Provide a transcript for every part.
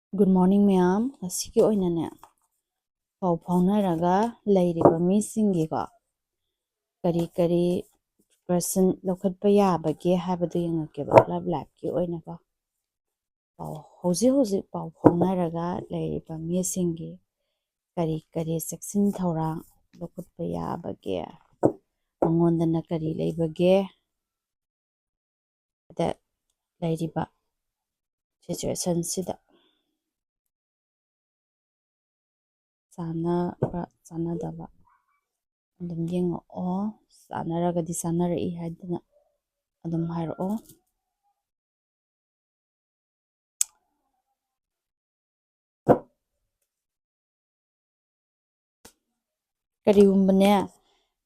Good morning, ma'am. Asiki oinane pau phaunaraga leiriba misinggigo kari person lokhatpa yabage habadu yengakeba lab ki oinaga pau hozi pau phaunaraga leiriba misinggi kari section thorang lokhatpa yabage mangondana kari leibage da leiriba situation sida sanadaba adum yengao sanaragadi sanarai haidana adum hairo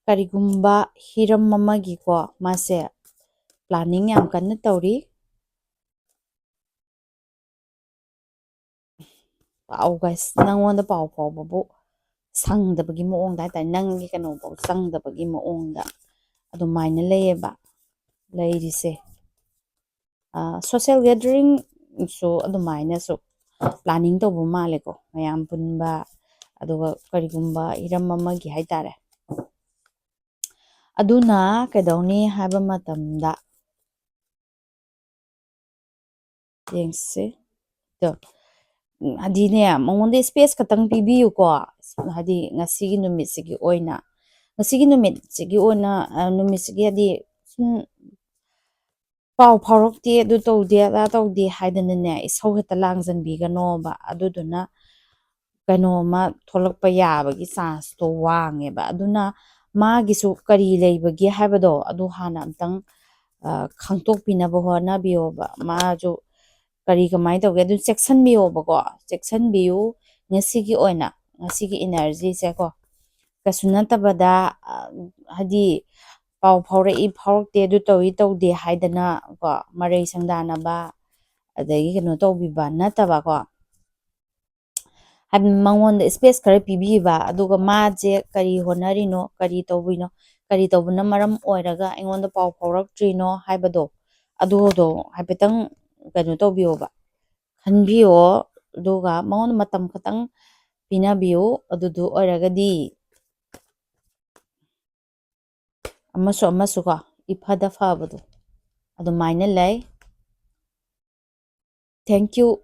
karigumba hiram amagiko mase planning yam kanna tawri pau guys nangonda pau babu sangdabagi moongda haitare nangi kano pau sangdabagi moongda adumaina leyeba leirise social gathering so adumaina so planning tawbu maleko mayam punba aduga karigumba hiram amagi haitare aduna kedawni haiba matamda yengse to hadine mongonde space katang pibiyu ko hadi ngasigi numisigi oina numisigi hadi sum pau phaurakte adu tawde ada tawde haidane isau heta langjanbiganoba aduduna kanoma tholakpa yabagi chance to wangeba aduna magisu kari leibagi haibado adu hana amtang khangtokpinaba honabiyoba maju kari kamai tawge adu section biyoba ko section biyu ngasigi energy se ko kasunatabada hadi pau phaurakte adu tawde haidana ko marei sangdanaba adagi kano tawbiba nataba ko mangonda space khara pibiba aduga maje kari honarino kari tawbina maram oiraga aingonda pau phauraktrino haibado adudo haibetang kano tawbiyoba khanbiyo aduga mangonda matam khatang pinabiyo adudu oiragadi amasu ko ifada fabado adumaina lay thank you.